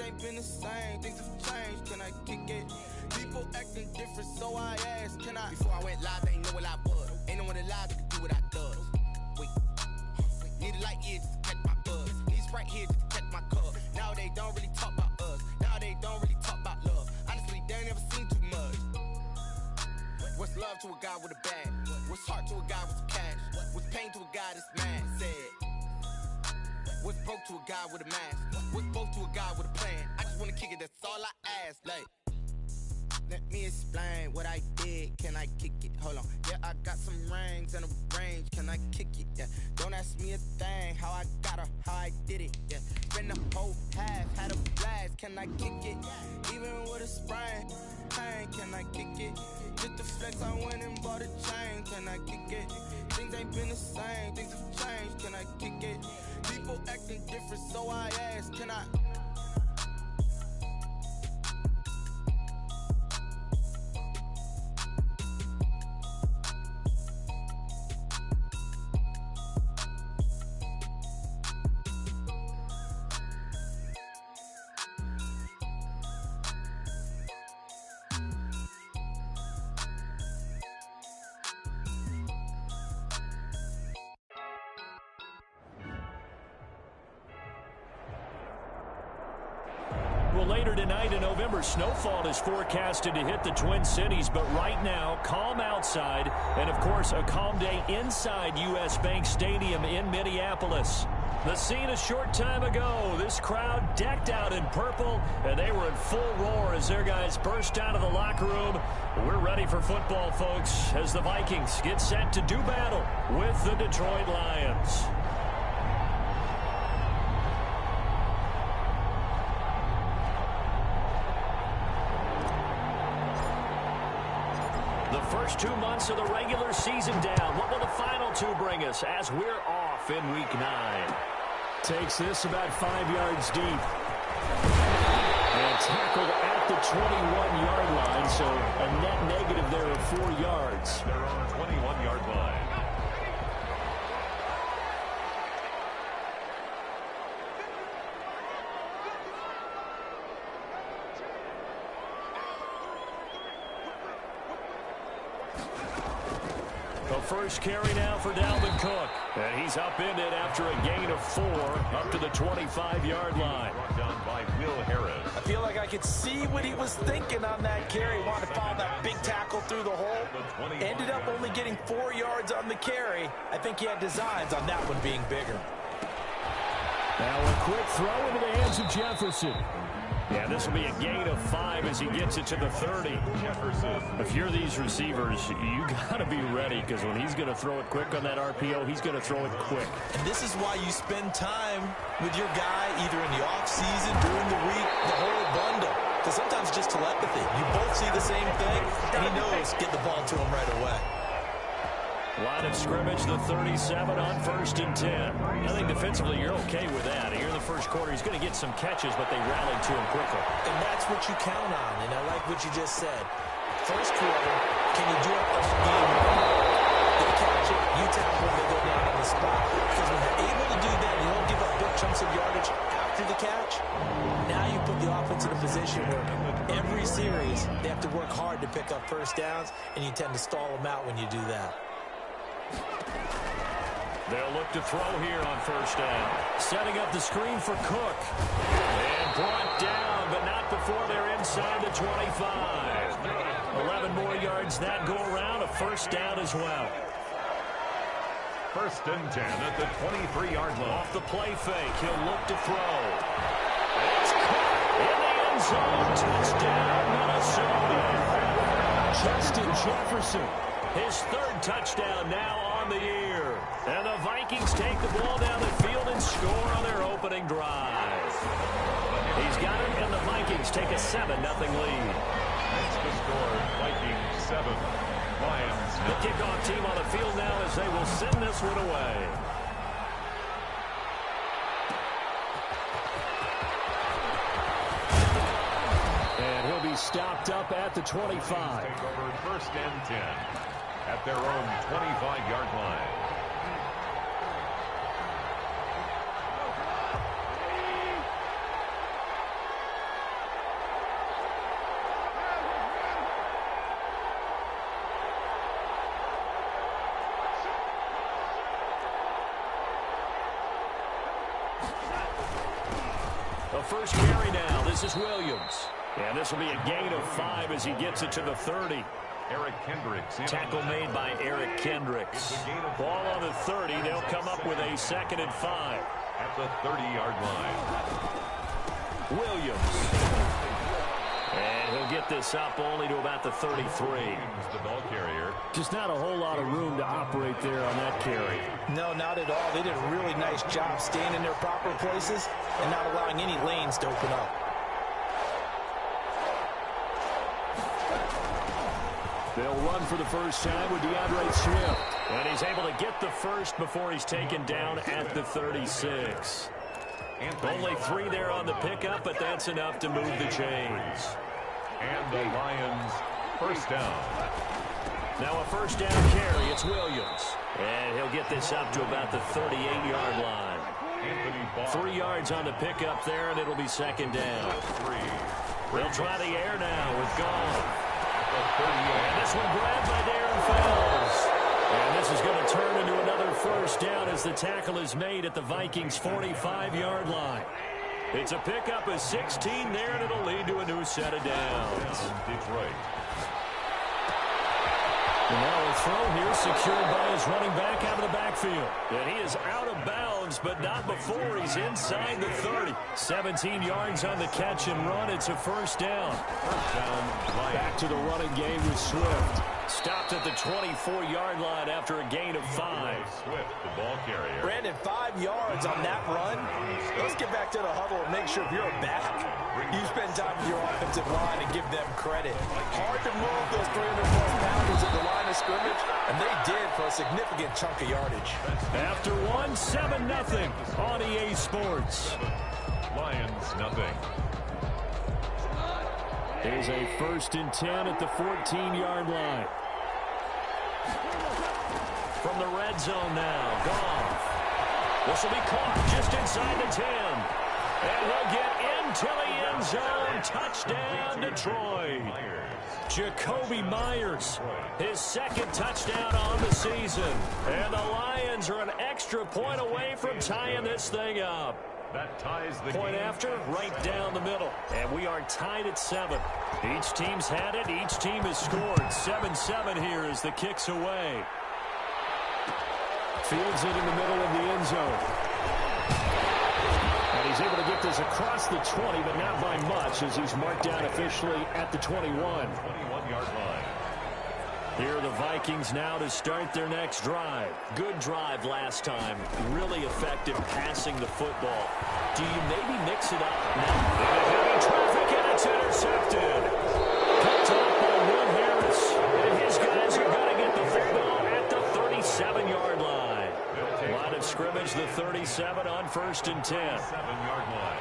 ain't been the same, things have changed, can I kick it? People acting different, so I asked, can I? Before I went live, they ain't know what I was. Ain't no one alive that could do what I does. Wait, need a light here just to catch my buzz. Need Sprite here just to catch my cup. Now they don't really talk about us. Now they don't really talk about love. Honestly, they ain't never seen too much. What's love to a guy with a bag? What's heart to a guy with some cash? What's pain to a guy that's mad? Said. What's broke to a guy with a mask? What's broke to a guy with a plan? I just wanna kick it, that's all I ask. Like, let me explain what I did. Can I kick it? Hold on. Yeah, I got some rings and a range. Can I kick it? Yeah. Don't ask me a thing. How I got her, how I did it. Yeah. Spend the whole half, had a blast. Can I kick it? Even with a sprain. Pain, can I kick it? Just the flex, I went and bought a chain. Can I kick it? Things ain't been the same. Things have changed. Can I kick it? People acting different, so I ask, can I? Well, later tonight, a November snowfall is forecasted to hit the Twin Cities, but right now, calm outside, and of course, a calm day inside U.S. Bank Stadium in Minneapolis. The scene a short time ago, this crowd decked out in purple, and they were in full roar as their guys burst out of the locker room. We're ready for football, folks, as the Vikings get set to do battle with the Detroit Lions. The first 2 months of the regular season down. What will the final two bring us as we're off in Week 9? Takes this about 5 yards deep. And tackled at the 21-yard line, so a net negative there of 4 yards. They're on a 21-yard line. First carry now for Dalvin Cook. And he's upended after a gain of 4 up to the 25-yard line. Brought down by Will Harris. I feel like I could see what he was thinking on that carry. Wanted to follow that big tackle through the hole. Ended up only getting 4 yards on the carry. I think he had designs on that one being bigger. Now a quick throw into the hands of Jefferson. Yeah, this will be a gain of 5 as he gets it to the 30. Jefferson. If you're these receivers, you got to be ready, because when he's going to throw it quick on that RPO, he's going to throw it quick. And this is why you spend time with your guy either in the offseason, during the week, the whole bundle. Because sometimes just telepathy. You both see the same thing, and he knows get the ball to him right away. Line of scrimmage, the 37 on 1st and 10. I think defensively you're okay with that. Here in the first quarter, he's going to get some catches, but they rallied to him quickly. And that's what you count on, and I like what you just said. First quarter, can you do it game one? They catch it, you tackle it, they go down on the spot. Because when you're able to do that, you don't give up big chunks of yardage after the catch. Now you put the offense in a position where every series, they have to work hard to pick up first downs, and you tend to stall them out when you do that. They'll look to throw here on 1st down. Setting up the screen for Cook. And brought down, but not before they're inside the 25. 11 more yards that go around, a 1st down as well. 1st and 10 at the 23-yard line. Off the play fake, he'll look to throw. It's caught in the end zone. Touchdown, Minnesota. Justin Jefferson. His 3rd touchdown now on the year. And the Vikings take the ball down the field and score on their opening drive. He's got it, and the Vikings take a 7-0 lead. That's the score. Vikings 7. Lions. The kickoff team on the field now as they will send this one away. And he'll be stopped up at the 25. Take over 1st and 10 at their own 25-yard line. first carry now. This is Williams. And this will be a gain of 5 as he gets it to the 30. Eric Kendricks. Tackle made by Eric Kendricks. Ball on the 30. They'll come up with a 2nd and 5. At the 30-yard line. Williams. And he'll get this up only to about the 33. The ball carrier. Just not a whole lot of room to operate there on that carry. No, not at all. They did a really nice job staying in their proper places and not allowing any lanes to open up. They'll run for the first time with DeAndre Swift. And he's able to get the first before he's taken down at the 36. Only 3 there on the pickup, but that's enough to move the chains. And the Lions first down. Now a first down carry. It's Williams. And he'll get this up to about the 38-yard line. 3 yards on the pickup there, and it'll be 2nd down. They'll try the air now with Goff. And this one grabbed by Darren Fells. And this is going to turn into another first down as the tackle is made at the Vikings' 45-yard line. It's a pickup of 16 there, and it'll lead to a new set of downs. Detroit. And now a throw here secured by his running back out of the backfield. And he is out of bounds, but not before he's inside the 30. 17 yards on the catch and run. It's a first down. Back to the running game with Swift. Stopped at the 24-yard line after a gain of 5. Swift, the ball carrier. Brandon, 5 yards on that run. Let's get back to the huddle and make sure if you're a back, you spend time with your offensive line and give them credit. Hard to move those 300-plus pounders at the line of scrimmage, and they did for a significant chunk of yardage. After 7-0 on EA Sports. Lions, nothing. Here's a 1st and 10 at the 14-yard line. From the red zone now, Goff. This will be caught just inside the 10. And he'll get into the end zone. Touchdown, Detroit. Jacoby Myers, his 2nd touchdown on the season. And the Lions are an extra point away from tying this thing up. That ties the Point game. after, right down the middle. And we are tied at 7. Each team's had it. Each team has scored. 7-7 here as the kick's away. Fields it in the middle of the end zone. And he's able to get this across the 20, but not by much as he's marked down officially at the 21. 21-yard line. Here are the Vikings now to start their next drive. Good drive last time. Really effective passing the football. Do you maybe mix it up? No. Heavy traffic, and it's intercepted. Picked off by Will Harris. And his guys are going to get the football at the 37-yard line. Line of scrimmage, the 37 on 1st and 10. 7-yard line.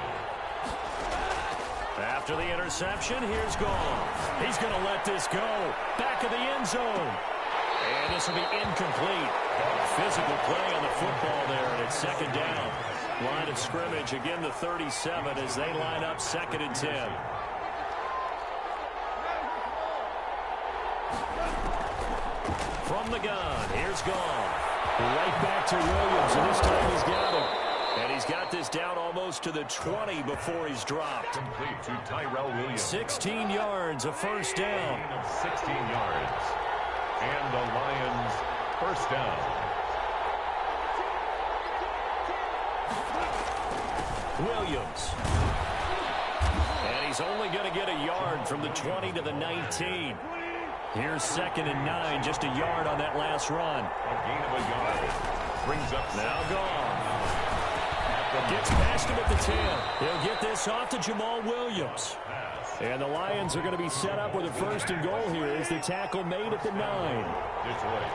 After the interception, here's Goff. He's going to let this go. Back of the end zone. And this will be incomplete. Physical play on the football there, and it's 2nd down. Line of scrimmage, again the 37 as they line up 2nd and 10. From the gun, here's Goff. Right back to Williams, and this time he's got him. And he's got this down almost to the 20 before he's dropped. Complete to Tyrell Williams. 16 yards, a first down. Of 16 yards. And the Lions first down. Williams. And he's only going to get a yard from the 20 to the 19. Here's 2nd and 9, just a yard on that last run. A gain of a yard. Brings up Now Goff. Gets past him at the 10. He'll get this off to Jamal Williams. And the Lions are going to be set up with a 1st and goal here as the tackle made at the 9. Detroit.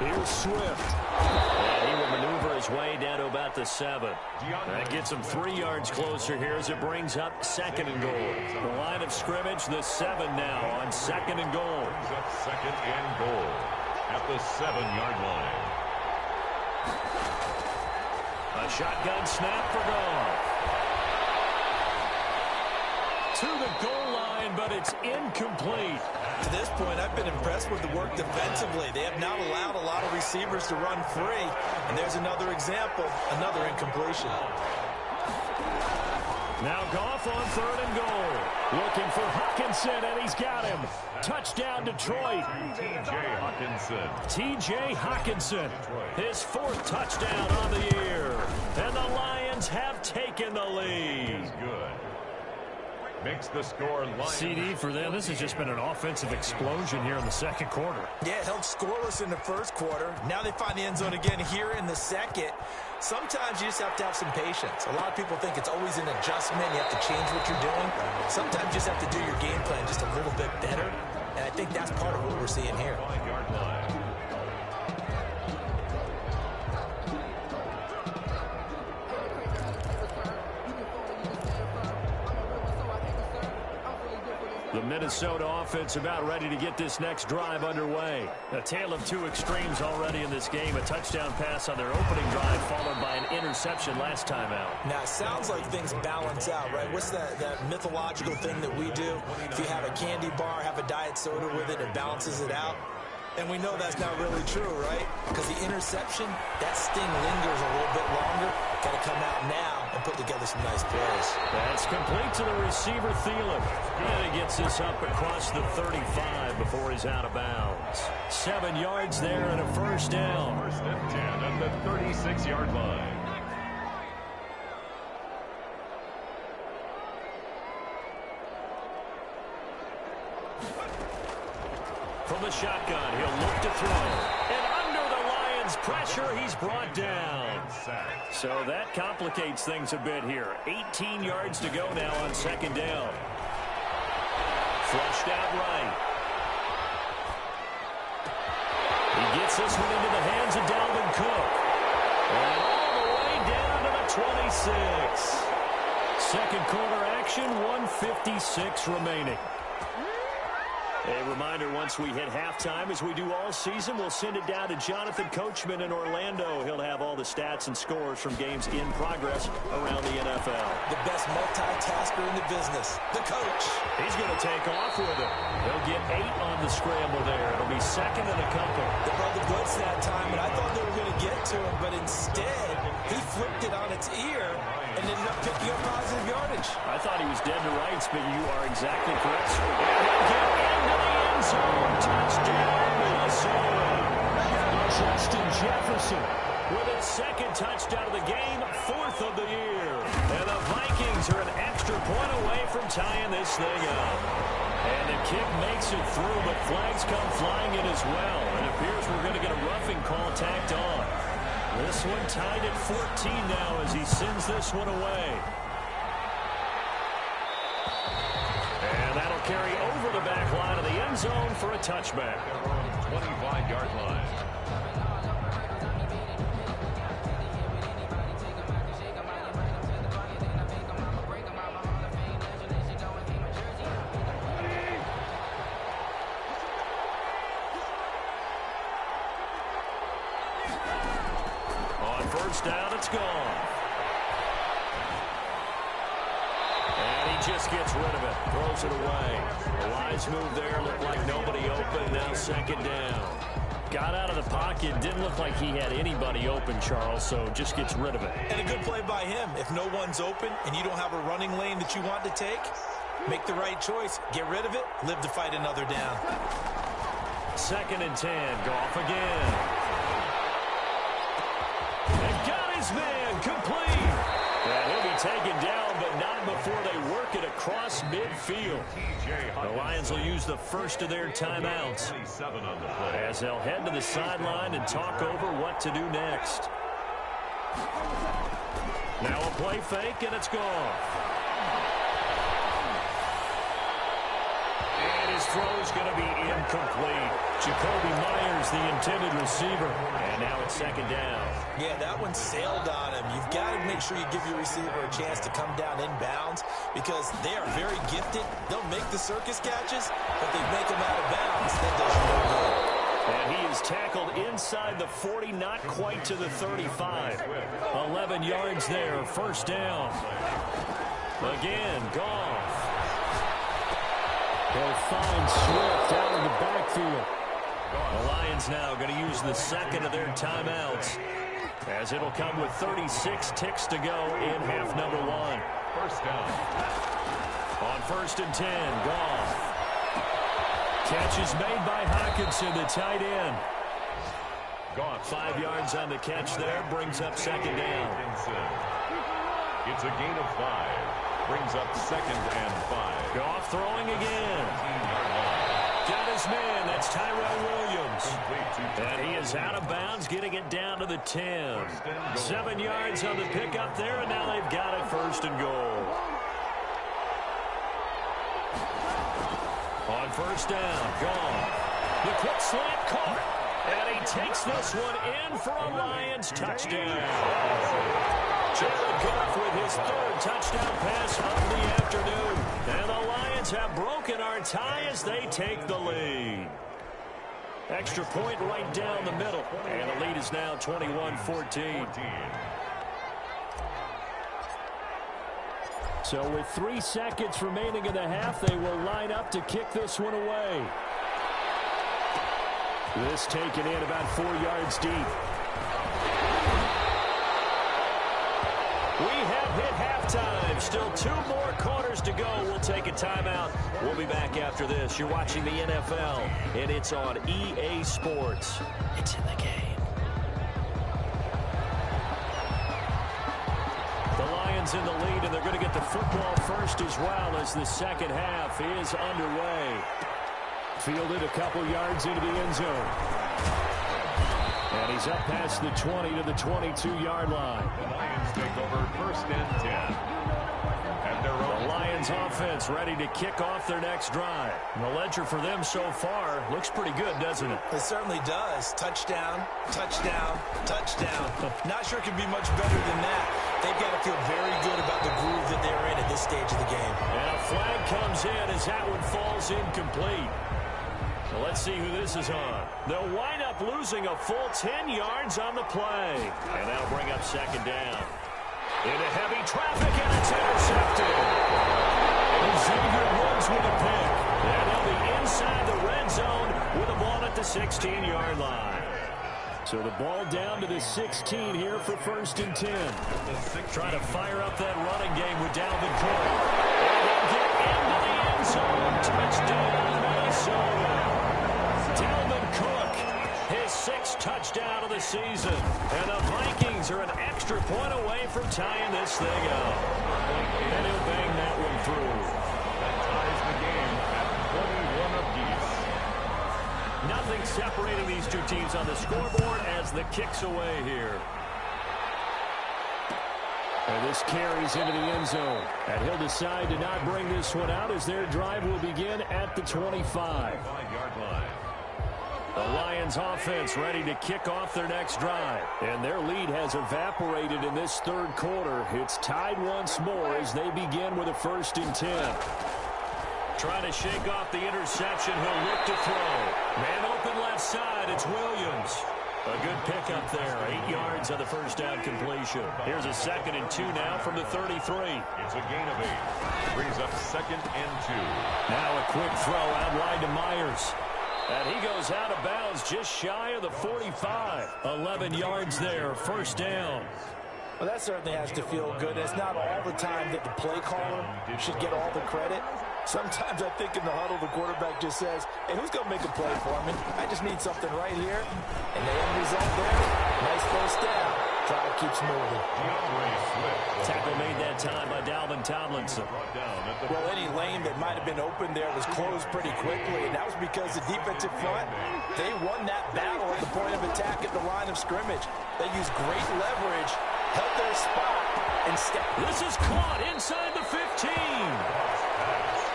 Here's Swift. And he will maneuver his way down to about the 7. That gets him 3 yards closer here as it brings up 2nd and goal. The line of scrimmage, the 7 now on 2nd and goal. Brings up 2nd and goal at the 7-yard line. A shotgun snap for Goff. To the goal line. line, but it's incomplete. To this point, I've been impressed with the work defensively. They have not allowed a lot of receivers to run free. And there's another example, another incompletion. Now Goff on 3rd and goal. Looking for Hockenson, and he's got him. Touchdown, Detroit. T.J. Hockenson. T.J. Hockenson, his 4th touchdown on the year. And the Lions have taken the lead. Good. Makes the score Lions. CD for them. This has just been an offensive explosion here in the second quarter. Yeah, it held scoreless in the first quarter. Now they find the end zone again here in the second. Sometimes you just have to have some patience. A lot of people think it's always an adjustment. You have to change what you're doing. Sometimes you just have to do your game plan just a little bit better. And I think that's part of what we're seeing here. 5-yard line. The Minnesota offense about ready to get this next drive underway. A tale of two extremes already in this game. A touchdown pass on their opening drive followed by an interception last time out. Now, it sounds like things balance out, right? What's that mythological thing that we do? If you have a candy bar, have a diet soda with it, it balances it out. And we know that's not really true, right? Because the interception, that sting lingers a little bit longer. Got to come out now and put together some nice plays. That's complete to the receiver, Thielen. And he gets this up across the 35 before he's out of bounds. 7 yards there and a first down. 1st and 10 at the 36-yard line. From the shotgun, he'll look to throw. And under the Lions' pressure, he's brought down. So that complicates things a bit here. 18 yards to go now on 2nd down. Flushed out right. He gets this one into the hands of Dalvin Cook. And all the way down to the 26. Second quarter action, 1:56 remaining. A reminder, once we hit halftime, as we do all season, we'll send it down to Jonathan Coachman in Orlando. He'll have all the stats and scores from games in progress around the NFL. The best multitasker in the business, the coach. He's going to take off with it. They'll get 8 on the scramble there. It'll be 2nd and a couple. They brought the blitz that time, and I thought they were going to get to him, but instead, he flipped it on its ear and ended up picking up positive yardage. I thought he was dead to rights, but you are exactly correct. He'll get into the end zone. Touchdown, Minnesota. Justin Jefferson with his 2nd touchdown of the game, 4th of the year. And the Vikings are an extra point away from tying this thing up. And the kick makes it through, but flags come flying in as well. It appears we're going to get a roughing call tacked on. This one tied at 14 now as he sends this one away. And that'll carry over the back line of the end zone for a touchback. 25-yard line. First down, it's gone. And he just gets rid of it. Throws it away. A wise move there. Looked like nobody open. Now 2nd down. Got out of the pocket. Didn't look like he had anybody open, Charles, so just gets rid of it. And a good play by him. If no one's open and you don't have a running lane that you want to take, make the right choice. Get rid of it. Live to fight another down. 2nd and 10. Goff again. Man, complete. And he'll be taken down, but not before they work it across midfield. The Lions will use the first of their timeouts as they'll head to the sideline and talk over what to do next. Now a play fake, and it's gone. And his throw's going to be incomplete. Jacoby Myers, the intended receiver. And now it's 2nd down. Yeah, that one sailed on him. You've got to make sure you give your receiver a chance to come down inbounds because they are very gifted. They'll make the circus catches, but they make them out of bounds. That does no good. And he is tackled inside the 40, not quite to the 35. 11 yards there, first down. Again, Goff. He'll find Swift out in the backfield. The Lions now going to use the second of their timeouts, as it'll come with 36 ticks to go in half number one. First down. On 1st and 10, Goff. Catch is made by Hockenson, the tight end. Goff. 5 yards on the catch there, brings up second down. It's a gain of 5. Brings up 2nd and 5. Goff throwing again. Got his man, that's Tyrell Williams. And he is out of bounds, getting it down to the 10. 7 yards on the pickup there, and now they've got it 1st and goal. On 1st down, Goff. The quick slant caught, and he takes this one in for a Lions touchdown. Jared Goff with his 3rd touchdown pass of the afternoon. And the Lions have broken our tie as they take the lead. Extra point right down the middle. And the lead is now 21-14. So with 3 seconds remaining in the half, they will line up to kick this one away. This taken in about 4 yards deep. We have hit halftime. Still 2 more quarters to go. We'll take a timeout. We'll be back after this. You're watching the NFL, and it's on EA Sports. It's in the game. The Lions in the lead, and they're going to get the football first as well as the second half is underway. Fielded a couple yards into the end zone. And he's up past the 20 to the 22-yard line. The Lions take over 1st and 10. At their own. The Lions offense ready to kick off their next drive. And the ledger for them so far looks pretty good, doesn't it? It certainly does. Touchdown, touchdown, touchdown. Not sure it can be much better than that. They've got to feel very good about the groove that they're in at this stage of the game. And a flag comes in as that one falls incomplete. So let's see who this is on. They'll wind up losing a full 10 yards on the play. And that'll bring up second down. Into heavy traffic, and it's intercepted. And Xavier Woods with a pick. And they'll be inside the red zone with the ball at the 16-yard line. So the ball down to the 16 here for 1st and 10. Trying to fire up that running game with Dalvin Cook. And he'll get into the end zone. Touchdown, Minnesota. Dalvin Cook, his 6th touchdown of the season. And the Vikings are an extra point away from tying this thing up. And he'll bang that one through. That ties the game at 21 apiece. Nothing separating these two teams on the scoreboard as the kick's away here. And this carries into the end zone. And he'll decide to not bring this one out as their drive will begin at the 25. 5-yard line. The Lions offense ready to kick off their next drive. And their lead has evaporated in this 3rd quarter. It's tied once more as they begin with a 1st and 10. Trying to shake off the interception. He'll look to throw. Man open left side. It's Williams. A good pickup there. 8 yards on the 1st down completion. Here's a 2nd and 2 now from the 33. It's a gain of 8. Brings up 2nd and 2. Now a quick throw out wide to Myers. And he goes out of bounds just shy of the 45. 11 yards there, 1st down. Well, that certainly has to feel good. It's not all the time that the play caller should get all the credit. Sometimes I think in the huddle, the quarterback just says, hey, who's going to make a play for me? I just need something right here. And the end result there, nice 1st down. Drive keeps moving. Tackle made that time by Dalvin Tomlinson. Well, any lane that might have been open there was closed pretty quickly, and that was because the defensive front, they won that battle at the point of attack at the line of scrimmage. They used great leverage, held their spot, and stepped. This is caught inside the 15.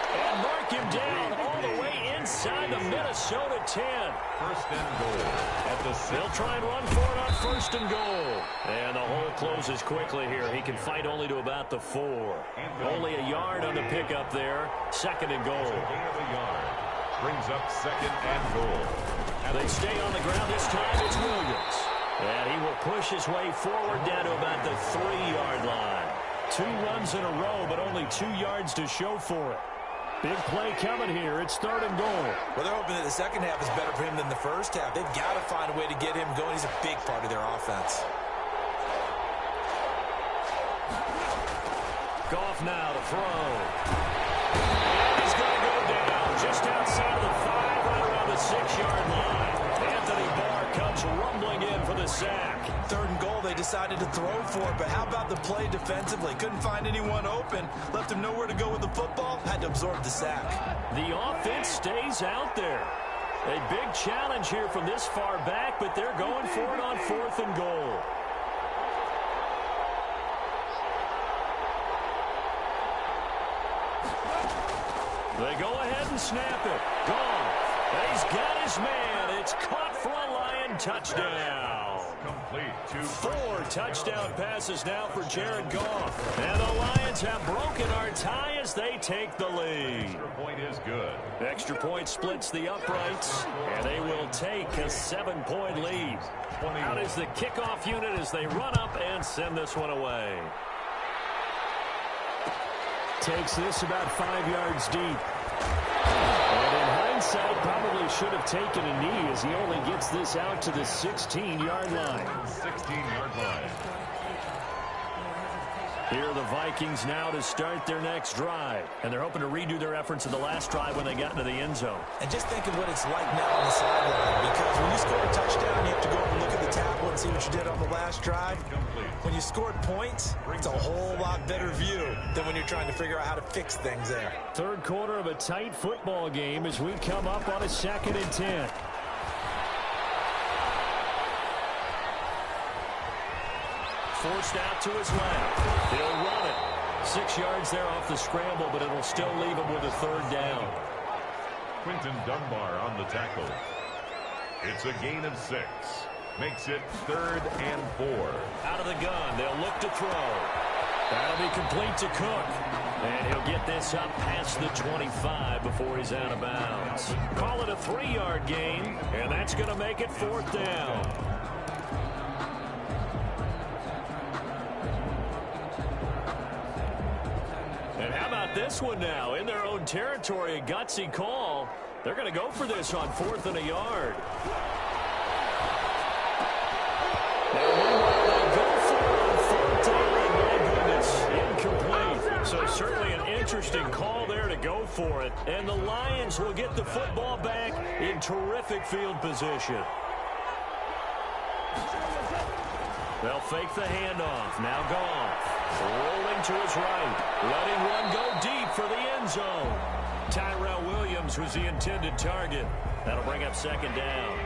And mark him down all the way inside the Minnesota 10. 1st and goal at the 6. They'll try and run for it on 1st and goal. And the hole closes quickly here. He can fight only to about the 4. Only a yard on the pickup there. 2nd and goal. Gain of a yard. Brings up 2nd and goal. They stay on the ground this time. It's Williams. And he will push his way forward down to about the 3-yard line. 2 runs in a row, but only 2 yards to show for it. Big play coming here. It's 3rd and goal. Well, they're hoping that the second half is better for him than the first half. They've got to find a way to get him going. He's a big part of their offense. Goff now to throw. And he's going to go down just outside of the 5, right around the 6-yard line. Anthony Barr comes rumbling in for the sack. 3rd and goal, they decided to throw for it, but how about the play defensively? Couldn't find anyone open, left him nowhere to go with the football, had to absorb the sack. The offense stays out there. A big challenge here from this far back, but they're going for it on 4th and goal. They go ahead and snap it. Goff. He's got his man. It's caught for a Lion touchdown. Complete. 4 touchdown passes now for Jared Goff. And the Lions have broken our tie as they take the lead. Extra point is good. Extra point splits the uprights, and they will take a 7-point lead. Out is the kickoff unit as they run up and send this one away. Takes this about 5 yards deep. And in hindsight, probably should have taken a knee as he only gets this out to the 16-yard line. 16-yard line. Here are the Vikings now to start their next drive. And they're hoping to redo their efforts in the last drive when they got into the end zone. And just think of what it's like now on the sideline, because when you score a touchdown, you have to go and look at the tablet and see what you did on the last drive. When you scored points, it's a whole lot better view than when you're trying to figure out how to fix things there. 3rd quarter of a tight football game as we come up on a 2nd and 10. Forced out to his left. He'll run it. 6 yards there off the scramble, but it'll still leave him with a 3rd down. Quinton Dunbar on the tackle. It's a gain of 6. Makes it 3rd and 4. Out of the gun. They'll look to throw. That'll be complete to Cook. And he'll get this up past the 25 before he's out of bounds. Call it a 3-yard gain, and that's going to make it 4th down. And how about this one now? In their own territory, a gutsy call. They're going to go for this on 4th and a yard. Now, meanwhile, they go for it on 3rd down, and my goodness, incomplete. So certainly an interesting call there to go for it. And the Lions will get the football back in terrific field position. They'll fake the handoff. Now Goff. Rolling to his right. Letting one go deep for the end zone. Tyrell Williams was the intended target. That'll bring up 2nd down.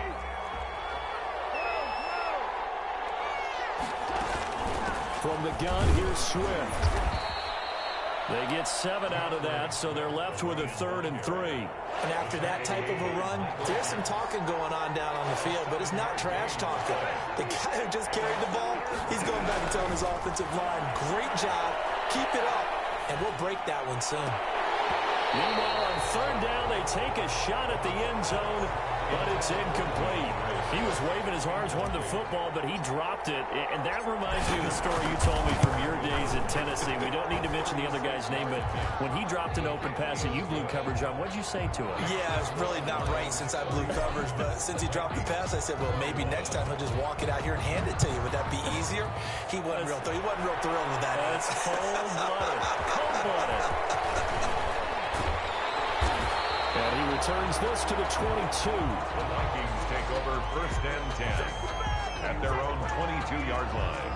From the gun, here's Swift. They get 7 out of that, so they're left with a 3rd and 3. And after that type of a run, there's some talking going on down on the field, but it's not trash talking. The guy who just carried the ball, he's going back and telling his offensive line, great job, keep it up, and we'll break that one soon. Meanwhile, on 3rd down, they take a shot at the end zone, but it's incomplete. He was waving his arms, wanted the football, but he dropped it. And that reminds me of the story you told me from your days in Tennessee. We don't need to mention the other guy's name, but when he dropped an open pass that you blew coverage on, what did you say to him? Yeah, it's really not right since I blew coverage, but since he dropped the pass, I said, well, maybe next time he'll just walk it out here and hand it to you. Would that be easier? He wasn't real thrilled with that. That's cold-blooded. Cold-blooded. And he returns this to the 22. The Vikings take over 1st and 10 at their own 22-yard line.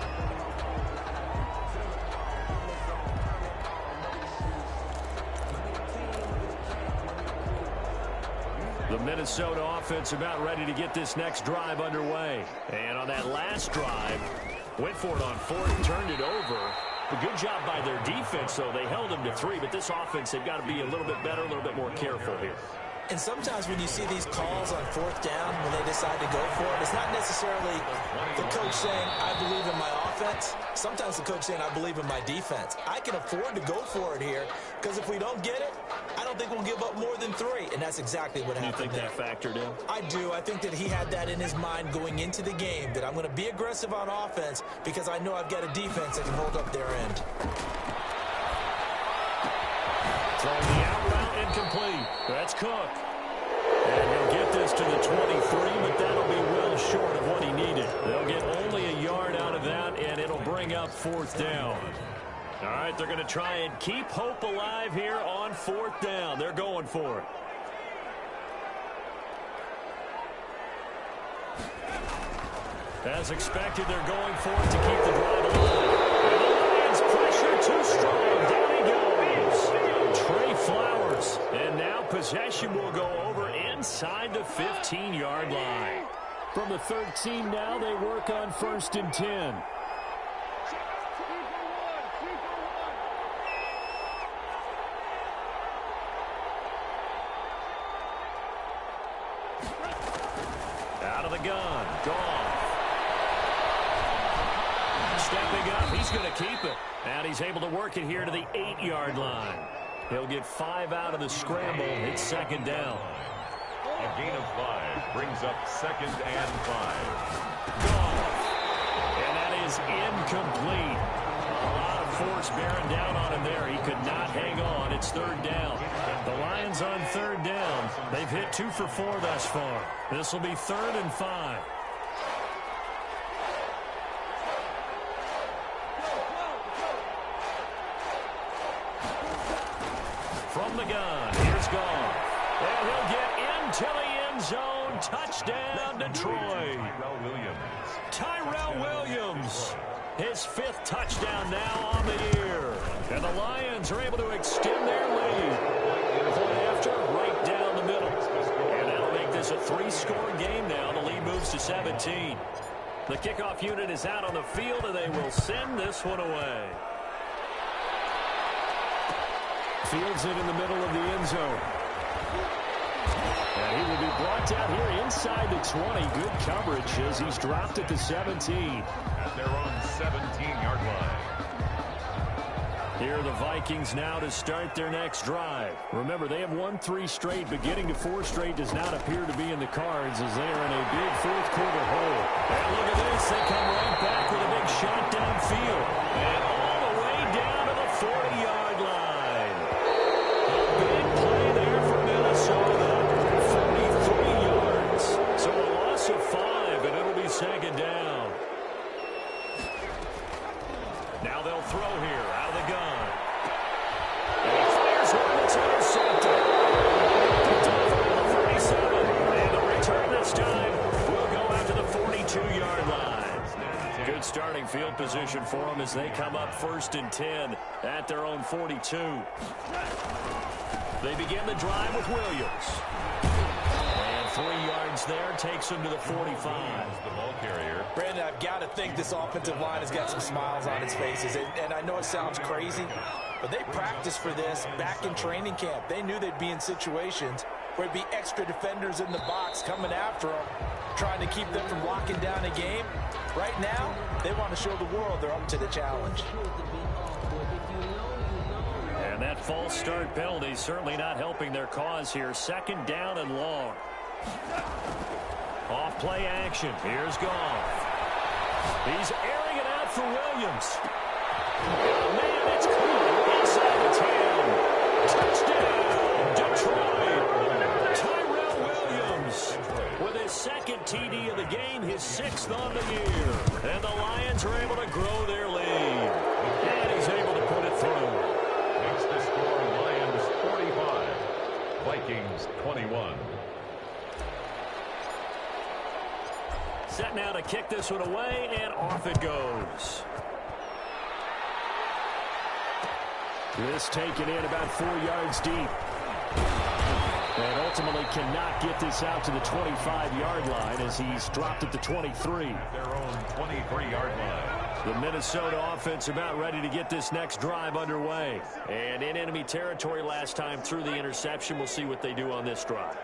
The Minnesota offense about ready to get this next drive underway. And on that last drive, went for it on 4th, turned it over. A good job by their defense, though. They held them to 3, but this offense, they've got to be a little bit better, a little bit more careful here. And sometimes when you see these calls on 4th down, when they decide to go for it, it's not necessarily the coach saying, I believe in my offense. Sometimes the coach saying, I believe in my defense. I can afford to go for it here, because if we don't get it, I don't think we'll give up more than 3. And that's exactly what happened. You think that factored in? I do. I think that he had that in his mind going into the game, that I'm going to be aggressive on offense because I know I've got a defense that can hold up their end. Throwing the out route, and incomplete. That's Cook. And he'll get this to the 23, but that'll be well short of what he needed. They'll get only a yard out of that, and it'll bring up 4th down. All right, they're going to try and keep hope alive here on 4th down. They're going for it. As expected, they're going for it to keep the drive alive. And the Lions pressure too strong. Down he goes. Trey Flowers. And now possession will go over inside the 15-yard line. From the 13 now, they work on 1st and 10. Out of the gun. Gone. Stepping up, he's going to keep it. And he's able to work it here to the 8-yard line. He'll get 5 out of the scramble. It's 2nd down. A gain of 5 brings up 2nd and 5. Gone. And that is incomplete. A lot of force bearing down on him there. He could not hang on. It's 3rd down. The Lions on 3rd down. They've hit 2 for 4 thus far. This will be 3rd and 5. From the gun, here's Goff. And he'll get into the end zone. Touchdown, Detroit. Tyrell Williams. His 5th touchdown now on the year. And the Lions are able to extend their lead. Point after, right down the middle. And that'll make this a 3-score game now. The lead moves to 17. The kickoff unit is out on the field, and they will send this one away. Fields it in the middle of the end zone. And he will be brought down here inside the 20. Good coverage as he's dropped at the 17. At their own 17-yard line. Here are the Vikings now to start their next drive. Remember, they have won 3 straight, but getting to 4 straight does not appear to be in the cards as they are in a big 4th quarter hole. And look at this. They come right back with a big shot downfield. And all the way down to the 40-yard line. A big play there for Minnesota. 43 yards. So a loss of 5, and it'll be 2nd down. Now they'll throw here out of the gun. And he fires one that's intercepted. Picked off around the 37. And the return this time will go out to the 42-yard line. Good starting field position for them as they come up 1st and 10 at their own 42. They begin the drive with Williams. And 3 yards there takes them to the 45. The ball carrier. Brandon, I've got to think this offensive line has got some smiles on its faces. And I know it sounds crazy, but they practiced for this back in training camp. They knew they'd be in situations where there'd be extra defenders in the box coming after them, trying to keep them from locking down a game. Right now, they want to show the world they're up to the challenge. And that false start penalty certainly not helping their cause here. 2nd down and long. Off play action. Here's Goff. He's airing it out for Williams. Oh, man, it's cool. Inside the 10. Touchdown, Detroit. Tyrell Williams with his 2nd TD of the game, his 6th on the year. And the Lions are able to grow their lead. And he's able to put it through. Makes the score Lions 45. Vikings 21. Set now to kick this one away, and off it goes. This taken in about 4 yards deep. And ultimately cannot get this out to the 25-yard line as he's dropped at the 23. At their own 23-yard line. The Minnesota offense about ready to get this next drive underway. And in enemy territory last time through the interception. We'll see what they do on this drive.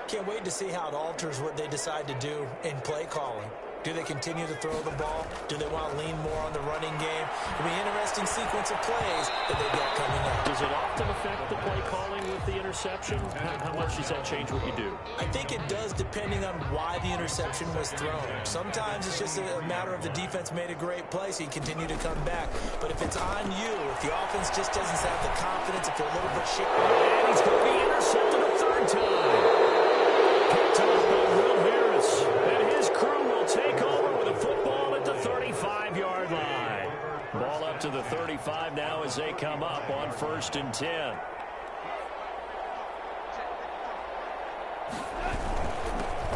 Can't wait to see how it alters what they decide to do in play calling. Do they continue to throw the ball? Do they want to lean more on the running game? It'll be an interesting sequence of plays that they've got coming up. Does it often affect the play calling with the interception? How much does that change what you do? I think it does depending on why the interception was thrown. Sometimes it's just a matter of the defense made a great play, so you continue to come back. But if it's on you, if the offense just doesn't have the confidence, if they're a little bit shaky. And he's going to be intercepted a third time. Picked off by Will Harris. And his crew will take over with a football at the 35-yard line. Ball up to the 35 now as they come up on 1st and 10.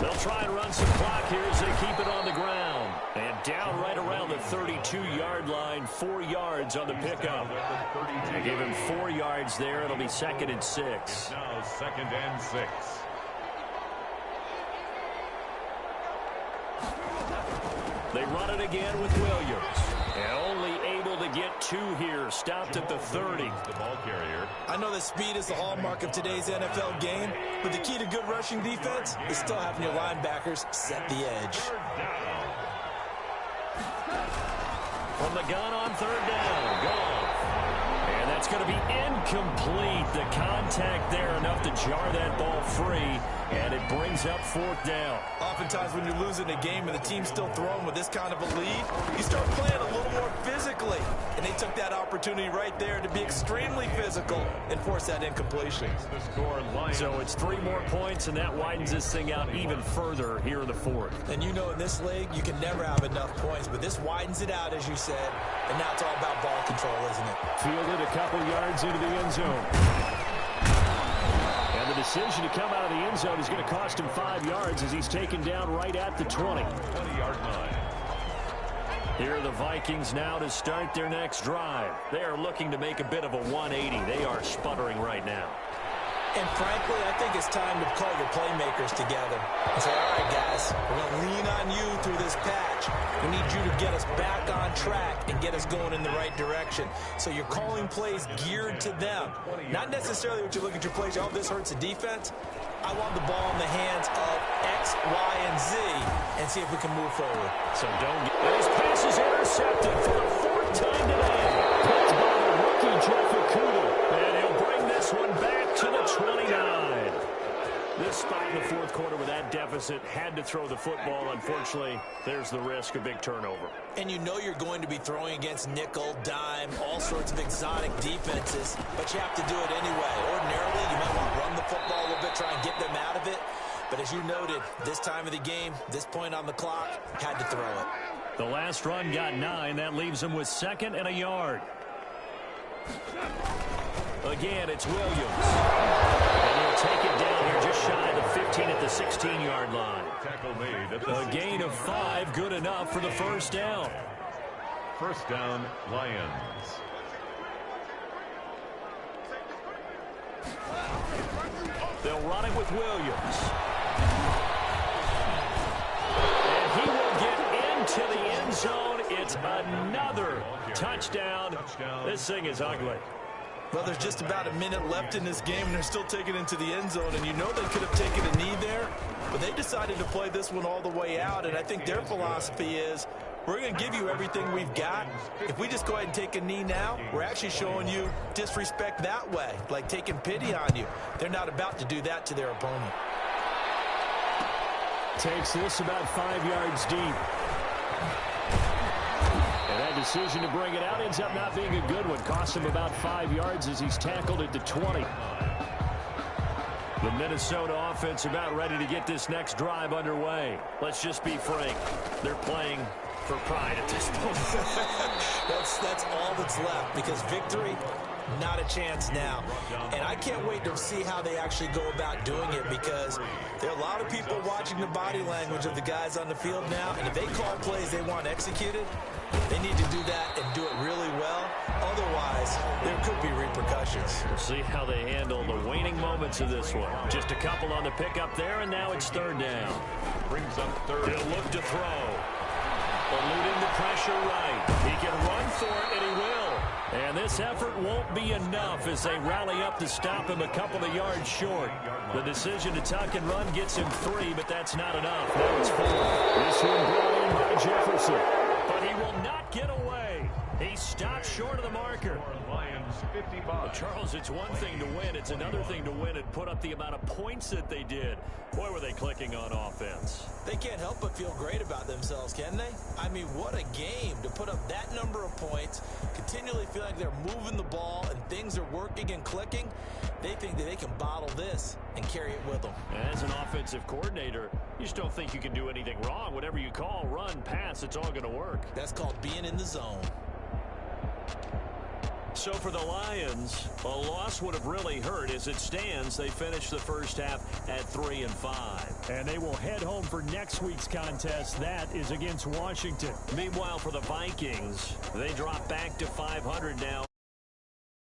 They'll try and run some clock here as they keep it on the ground. And down right around the 32-yard line, 4 yards on the pickup. They give him 4 yards there. It'll be 2nd and 6. Now 2nd and 6. They run it again with Williams. And only able to get 2 here. Stopped at the 30. The ball carrier. I know that speed is the hallmark of today's NFL game, but the key to good rushing defense is still having your linebackers set the edge. From the gun on 3rd down. Gone. And that's going to be incomplete. The contact there enough to jar that ball free. And it brings up 4th down. Oftentimes when you're losing a game and the team's still throwing with this kind of a lead, you start playing a little more physically. And they took that opportunity right there to be extremely physical and force that incompletion. The score, Lions. So it's 3 more points, and that widens this thing out even further here in the 4th. And you know in this league, you can never have enough points, but this widens it out, as you said. And now it's all about ball control, isn't it? Fielded a couple yards into the end zone. And the decision to come out of the end zone is going to cost him 5 yards as he's taken down right at the 20. 20-yard line. Here are the Vikings now to start their next drive. They are looking to make a bit of a 180. They are sputtering right now. And frankly, I think it's time to call your playmakers together and say, all right, guys, we're going to lean on you through this patch. We need you to get us back on track and get us going in the right direction. So you're calling plays geared to them. Not necessarily what you look at your plays, oh, this hurts the defense. I want the ball in the hands of X, Y, and Z and see if we can move forward. So don't get... And his pass is intercepted for the 4th time today. Picked by the rookie, Jeff Okudah. And he'll bring this one back to the 29. This spot in the 4th quarter with that deficit had to throw the football. Unfortunately, there's the risk of big turnover. And you know you're going to be throwing against nickel, dime, all sorts of exotic defenses, but you have to do it anyway. Ordinarily, you might want to run the football a little bit, try and get them out of it. But as you noted, this time of the game, this point on the clock, had to throw it. The last run got 9. That leaves him with 2nd and a yard. Again, it's Williams. And he'll take it down here just shy of the 15 at the 16-yard line. Tackle made at the A gain of 5, good enough for the 1st down. 1st down, Lions. They'll run it with Williams. And he will get into the end zone. It's another touchdown. This thing is ugly. Well, there's just about a minute left in this game, and they're still taking it into the end zone. And you know they could have taken a knee there, but they decided to play this one all the way out. And I think their philosophy is, we're going to give you everything we've got. If we just go ahead and take a knee now, we're actually showing you disrespect that way, like taking pity on you. They're not about to do that to their opponent. Takes this about 5 yards deep. And that decision to bring it out ends up not being a good one. Cost him about 5 yards as he's tackled at the 20. The Minnesota offense about ready to get this next drive underway. Let's just be frank. They're playing for pride at this point. That's all that's left, because victory, not a chance now. And I can't wait to see how they actually go about doing it, because there are a lot of people watching the body language of the guys on the field now, and if they call plays they want executed, they need to do that and do it really well. Otherwise, there could be repercussions. We'll see how they handle the waning moments of this one. Just a couple on the pickup there, and now it's 3rd down. Brings up 3rd. He'll look to throw. Eluding the pressure right. He can run for it, and he will. And This effort won't be enough as they rally up to stop him a couple of yards short. The decision to tuck and run gets him 3, but that's not enough. Now it's 4. This one brought in by Jefferson. But he will not get away. He stopped short of the marker. Lions 55. Charles, it's one thing to win. It's another thing to win and put up the amount of points that they did. Boy, were they clicking on offense. They can't help but feel great about themselves, can they? I mean, what a game to put up that number of points, continually feel like they're moving the ball and things are working and clicking. They think that they can bottle this and carry it with them. As an offensive coordinator, you just don't think you can do anything wrong. Whatever you call, run, pass, it's all going to work. That's called being in the zone. So for the Lions, a loss would have really hurt. As it stands, they finished the first half at 3-5. And they will head home for next week's contest. That is against Washington. Meanwhile, for the Vikings, they drop back to 500 now.